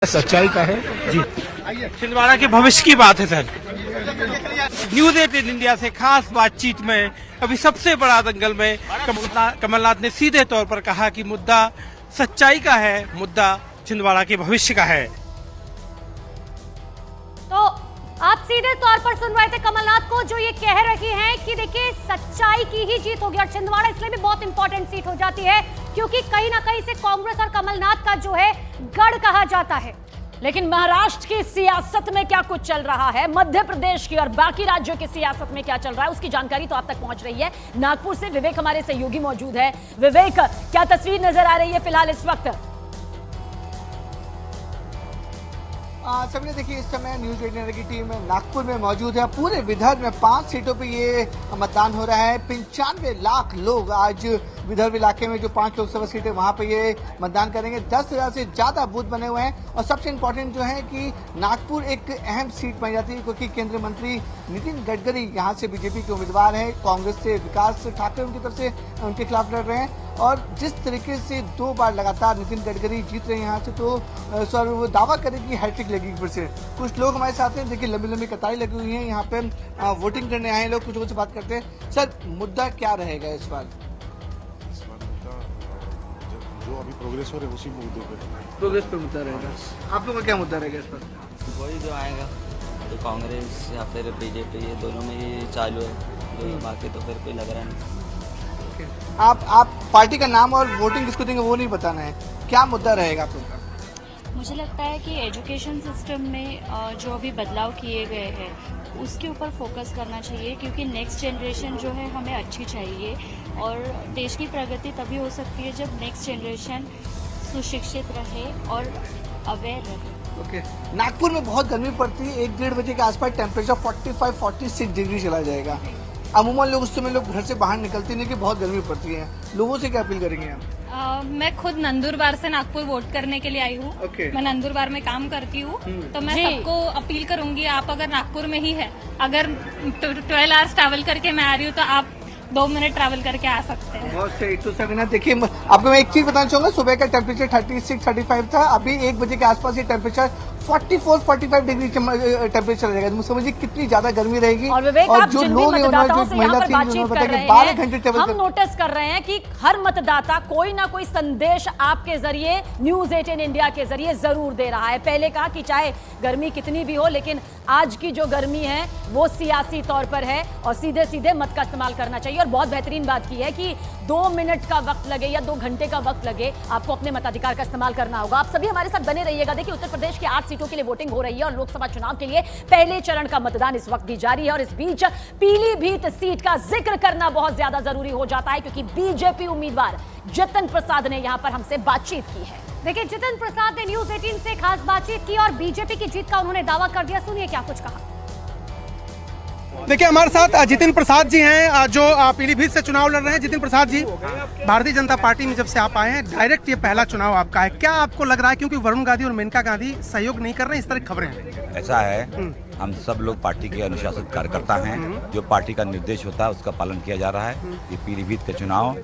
सच्चाई का है जी। छिंदवाड़ा के भविष्य की बात है सर। न्यूज 18 इंडिया से खास बातचीत में अभी सबसे बड़ा दंगल में कमलनाथ ने सीधे तौर पर कहा कि मुद्दा सच्चाई का है, मुद्दा छिंदवाड़ा के भविष्य का है। तो आप सीधे तौर पर सुन रहे थे कमलनाथ को, जो ये कह रही हैं कि देखिए सच्चाई की ही जीत होगी। और छिंदवाड़ा इसलिए भी बहुत इंपॉर्टेंट सीट हो जाती है क्योंकि कहीं ना कहीं से कांग्रेस और कमलनाथ का जो है गढ़ कहा जाता है। लेकिन महाराष्ट्र की सियासत में क्या कुछ चल रहा है, मध्य प्रदेश की और बाकी राज्यों की सियासत में क्या चल रहा है, उसकी जानकारी तो आप तक पहुंच रही है। नागपुर से विवेक हमारे सहयोगी मौजूद है। विवेक, क्या तस्वीर नजर आ रही है फिलहाल इस वक्त? सबने देखिए इस समय न्यूज 18 की टीम नागपुर में मौजूद है। पूरे विदर्भ में 5 सीटों पे ये मतदान हो रहा है। 95 लाख लोग आज विदर्भ इलाके में जो 5 लोकसभा सीटें वहां पे ये मतदान करेंगे। 10,000 से ज्यादा बूथ बने हुए हैं। और सबसे इम्पोर्टेंट जो है कि नागपुर एक अहम सीट बन जाती है क्योंकि केंद्रीय मंत्री नितिन गडकरी यहाँ से बीजेपी के उम्मीदवार है। कांग्रेस से विकास ठाकरे उनकी तरफ से उनके खिलाफ लड़ रहे हैं। और जिस तरीके से 2 बार लगातार नितिन गडकरी जीत रहे हैं यहाँ से, तो सर वो दावा करेगी हैट्रिक लगेगी फिर से। कुछ लोग हमारे साथ हैं, देखिए लंबी लंबी कतारें लगी हुई हैं यहाँ पे, वोटिंग करने आए हैं लोग। कुछ लोगों से बात करते हैं। सर मुद्दा क्या रहेगा इस बार? मुद्दा जो अभी प्रोग्रेस हो रही है उसी मुद्दे पे प्रोग्रेस पे मुद्दा रहेगा। आप लोगों का क्या मुद्दा रहेगा इस पर? वही जो आएगा तो कांग्रेस या फिर बीजेपी, ये दोनों में ही चालू है। बाकी तो फिर कोई लग रहा नहीं। आप पार्टी का नाम और वोटिंग किसको देंगे वो नहीं बताना है, क्या मुद्दा रहेगा आप लोगों का? मुझे लगता है कि एजुकेशन सिस्टम में जो अभी बदलाव किए गए हैं उसके ऊपर फोकस करना चाहिए क्योंकि नेक्स्ट जनरेशन जो है हमें अच्छी चाहिए। और देश की प्रगति तभी हो सकती है जब नेक्स्ट जनरेशन सुशिक्षित रहे और अवेयर रहे। ओके। नागपुर में बहुत गर्मी पड़ती है। 1-1.5 बजे के आसपास टेम्परेचर 45-46 डिग्री चला जाएगा। अमूमन लोग उस समय लोग घर से बाहर निकलते नहीं कि बहुत गर्मी पड़ती है। लोगों से क्या अपील करेंगे आप? मैं खुद नंदुरबार से नागपुर वोट करने के लिए आई हूँ। मैं नंदुरबार में काम करती हूँ, तो मैं सबको अपील करूंगी, आप अगर नागपुर में ही है, अगर 12 आवर्स ट्रैवल करके मैं आ रही हूँ तो आप 2 मिनट ट्रैवल करके आ सकते हैं। बहुत सही। तो सर देखिए आपको मैं एक चीज बताना चाहूंगा, सुबह का टेम्परेचर 36-35 था। अभी 1 बजे के आसपास ये टेम्परेचर 44-45 डिग्री टेम्परेचर रहेगा। तो समझिए कितनी ज्यादा गर्मी रहेगी। और विवेक, आप जिन भी मतदाताओं से यहाँ पर बातचीत कर रहे हैं, हम नोटिस कर रहे हैं कि हर मतदाता कोई ना कोई संदेश आपके जरिए, न्यूज 18 इंडिया के जरिए जरूर दे रहा है। पहले कहा कि चाहे गर्मी कितनी भी हो, लेकिन आज की जो गर्मी है वो सियासी तौर पर है और सीधे सीधे मत का इस्तेमाल करना चाहिए। और बहुत बेहतरीन बात की है कि 2 मिनट का वक्त लगे या 2 घंटे का वक्त लगे, आपको अपने मताधिकार का इस्तेमाल करना होगा। आप सभी हमारे साथ बने रहिएगा। देखिए उत्तर प्रदेश के 8 सीटों के लिए वोटिंग हो रही है और लोकसभा चुनाव के लिए पहले चरण का मतदान इस वक्त भी जारी है। और इस बीच पीलीभीत सीट का जिक्र करना बहुत ज्यादा जरूरी हो जाता है क्योंकि बीजेपी उम्मीदवार जितिन प्रसाद ने यहां पर हमसे बातचीत की है। देखिए जितिन प्रसाद ने न्यूज 18 से खास बातचीत की और बीजेपी की जीत का उन्होंने दावा कर दिया। सुनिए क्या कुछ कहा। देखिए हमारे साथ जितिन प्रसाद जी हैं जो पीलीभीत से चुनाव लड़ रहे हैं। जितिन प्रसाद जी, भारतीय जनता पार्टी में जब से आप आए हैं, डायरेक्ट ये पहला चुनाव आपका है, क्या आपको लग रहा है क्योंकि वरुण गांधी और मेनका गांधी सहयोग नहीं कर रहे हैं, इस तरह की खबरें हैं? ऐसा है, हम सब लोग पार्टी के अनुशासित कार्यकर्ता हैं। जो पार्टी का निर्देश होता है उसका पालन किया जा रहा है। ये पीलीभीत के चुनाव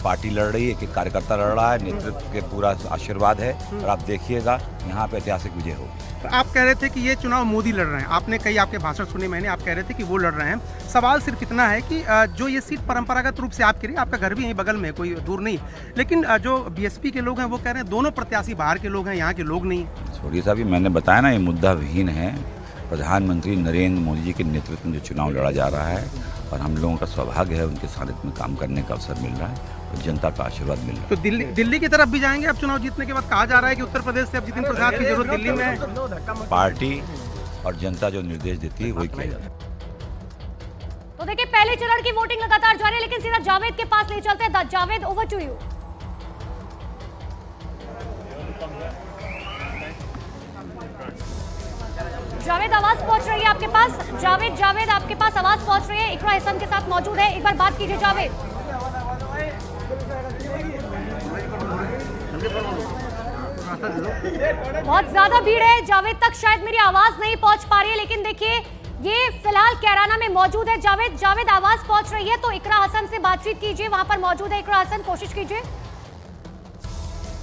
पार्टी लड़ रही है, एक कार्यकर्ता लड़ रहा है, नेतृत्व के पूरा आशीर्वाद है और आप देखिएगा यहाँ पे ऐतिहासिक विजय होगी। तो आप कह रहे थे कि ये चुनाव मोदी लड़ रहे हैं, आपने कई आपके भाषण सुने मैंने, आप कह रहे थे कि वो लड़ रहे हैं। सवाल सिर्फ इतना है कि जो ये सीट परंपरागत रूप से आपके लिए, आपका घर भी यहीं बगल में, कोई दूर नहीं, लेकिन जो बीएसपी के लोग हैं वो कह रहे हैं दोनों प्रत्याशी बाहर के लोग हैं, यहाँ के लोग नहीं। छोड़िए साहब, मैंने बताया ना, ये मुद्दा विहीन है। प्रधानमंत्री नरेंद्र मोदी जी के नेतृत्व में जो चुनाव लड़ा जा रहा है और हम लोगों का सौभाग्य है उनके सानिध्य में काम करने का अवसर मिल रहा है और जनता का आशीर्वाद मिल रहा है। तो दिल्ली की तरफ भी जाएंगे अब चुनाव जीतने के बाद? कहा जा रहा है कि उत्तर प्रदेश से अब जितिन प्रसाद की जरूरत दिल्ली में है। पार्टी और जनता जो निर्देश देती है वही किया जाता है। तो देखिए पहले चरण की वोटिंग लगातार जारी है, लेकिन सीधा जावेद के पास ले चलते हैं। Javed, over to you. Javed, आवाज पहुंच रही है आपके पास? जावेद आपके पास आवाज पहुंच रही है। इकरा हसन के साथ मौजूद है, एक बार बात कीजिए जावेद। बहुत ज्यादा भीड़ है जावेद तक, शायद मेरी आवाज नहीं पहुंच पा रही है, लेकिन देखिए ये फिलहाल कैराना में मौजूद है जावेद आवाज पहुंच रही है तो इकरा हसन से बातचीत कीजिए, वहां पर मौजूद है इकरा हसन, कोशिश कीजिए।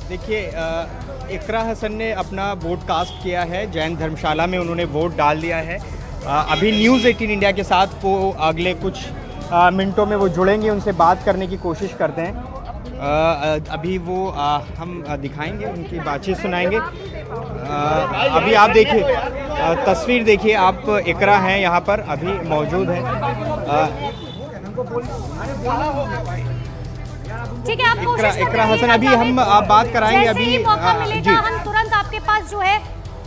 देखिए, इकरा हसन ने अपना वोट कास्ट किया है, जैन धर्मशाला में उन्होंने वोट डाल दिया है। अभी न्यूज़ 18 इंडिया के साथ वो अगले कुछ मिनटों में वो जुड़ेंगे, उनसे बात करने की कोशिश करते हैं। अभी वो हम दिखाएंगे, उनकी बातचीत सुनाएंगे। अभी आप देखिए, तस्वीर देखिए आप, इकरा हैं यहाँ पर अभी मौजूद हैं। ठीक है, आप कोशिश इकरा हसन अभी हम आप बात कराएंगे। जैसे अभी ही मौका मिलेगा हम तुरंत आपके पास जो है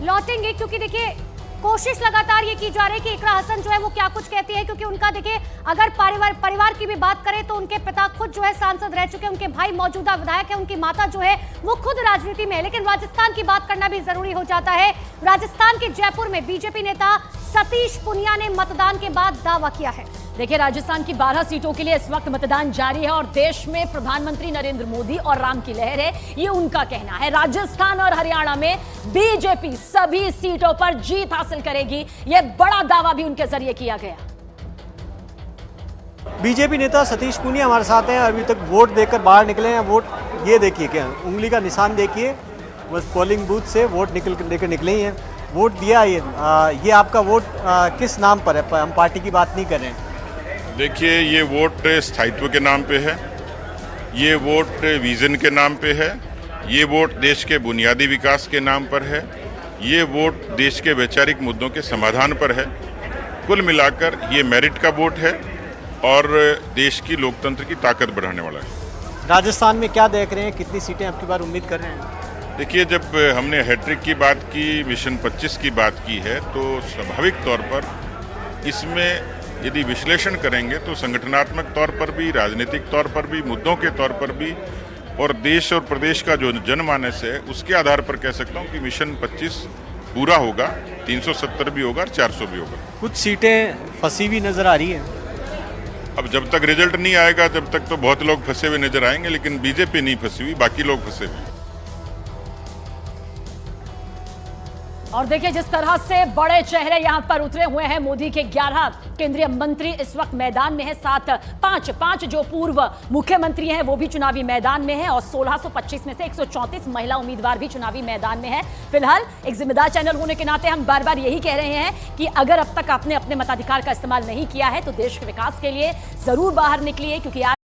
लौटेंगे, क्योंकि देखिए कोशिश लगातार ये की जा रही है कि इकरा हसन जो है वो क्या कुछ कहती है, क्योंकि उनका देखिए अगर परिवार की भी बात करें तो उनके पिता खुद जो है सांसद रह चुके हैं, उनके भाई मौजूदा विधायक है, उनकी माता जो है वो खुद राजनीति में है। लेकिन राजस्थान की बात करना भी जरूरी हो जाता है। राजस्थान के जयपुर में बीजेपी नेता सतीश पुनिया ने मतदान के बाद दावा किया है। देखिए, राजस्थान की 12 सीटों के लिए इस वक्त मतदान जारी है और देश में प्रधानमंत्री नरेंद्र मोदी और राम की लहर है, ये उनका कहना है। राजस्थान और हरियाणा में बीजेपी सभी सीटों पर जीत हासिल करेगी, ये बड़ा दावा भी उनके जरिए किया गया। बीजेपी नेता सतीश पुनिया हमारे साथ हैं, अभी तक वोट देकर बाहर निकले हैं। वोट ये देखिए, क्या उंगली का निशान देखिए, बस पोलिंग बूथ से वोट लेकर निकले ही हैं। वोट दिया ये आपका वोट किस नाम पर है? हम पार्टी की बात नहीं कर रहे हैं। देखिए, ये वोट स्थायित्व के नाम पे है, ये वोट विजन के नाम पे है, ये वोट देश के बुनियादी विकास के नाम पर है, ये वोट देश के वैचारिक मुद्दों के समाधान पर है। कुल मिलाकर ये मेरिट का वोट है और देश की लोकतंत्र की ताकत बढ़ाने वाला है। राजस्थान में क्या देख रहे हैं, कितनी सीटें आपकी बार उम्मीद कर रहे हैं? देखिए, जब हमने हैट्रिक की बात की, मिशन 25 की बात की है, तो स्वाभाविक तौर पर इसमें यदि विश्लेषण करेंगे तो संगठनात्मक तौर पर भी, राजनीतिक तौर पर भी, मुद्दों के तौर पर भी और देश और प्रदेश का जो जनमानस है उसके आधार पर कह सकता हूँ कि मिशन 25 पूरा होगा, 370 भी होगा और 400 भी होगा। कुछ सीटें फंसी हुई नजर आ रही हैं। अब जब तक रिजल्ट नहीं आएगा तब तक तो बहुत लोग फंसे हुए नजर आएंगे, लेकिन बीजेपी नहीं फंसी हुई, बाकी लोग फंसे हुए। और देखिए, जिस तरह से बड़े चेहरे यहां पर उतरे हुए हैं, मोदी के 11 केंद्रीय मंत्री इस वक्त मैदान में है, साथ पांच जो पूर्व मुख्यमंत्री हैं वो भी चुनावी मैदान में है और 1625 में से 134 महिला उम्मीदवार भी चुनावी मैदान में है। फिलहाल एक जिम्मेदार चैनल होने के नाते हम बार बार यही कह रहे हैं कि अगर अब तक आपने अपने मताधिकार का इस्तेमाल नहीं किया है तो देश के विकास के लिए जरूर बाहर निकलिए, क्योंकि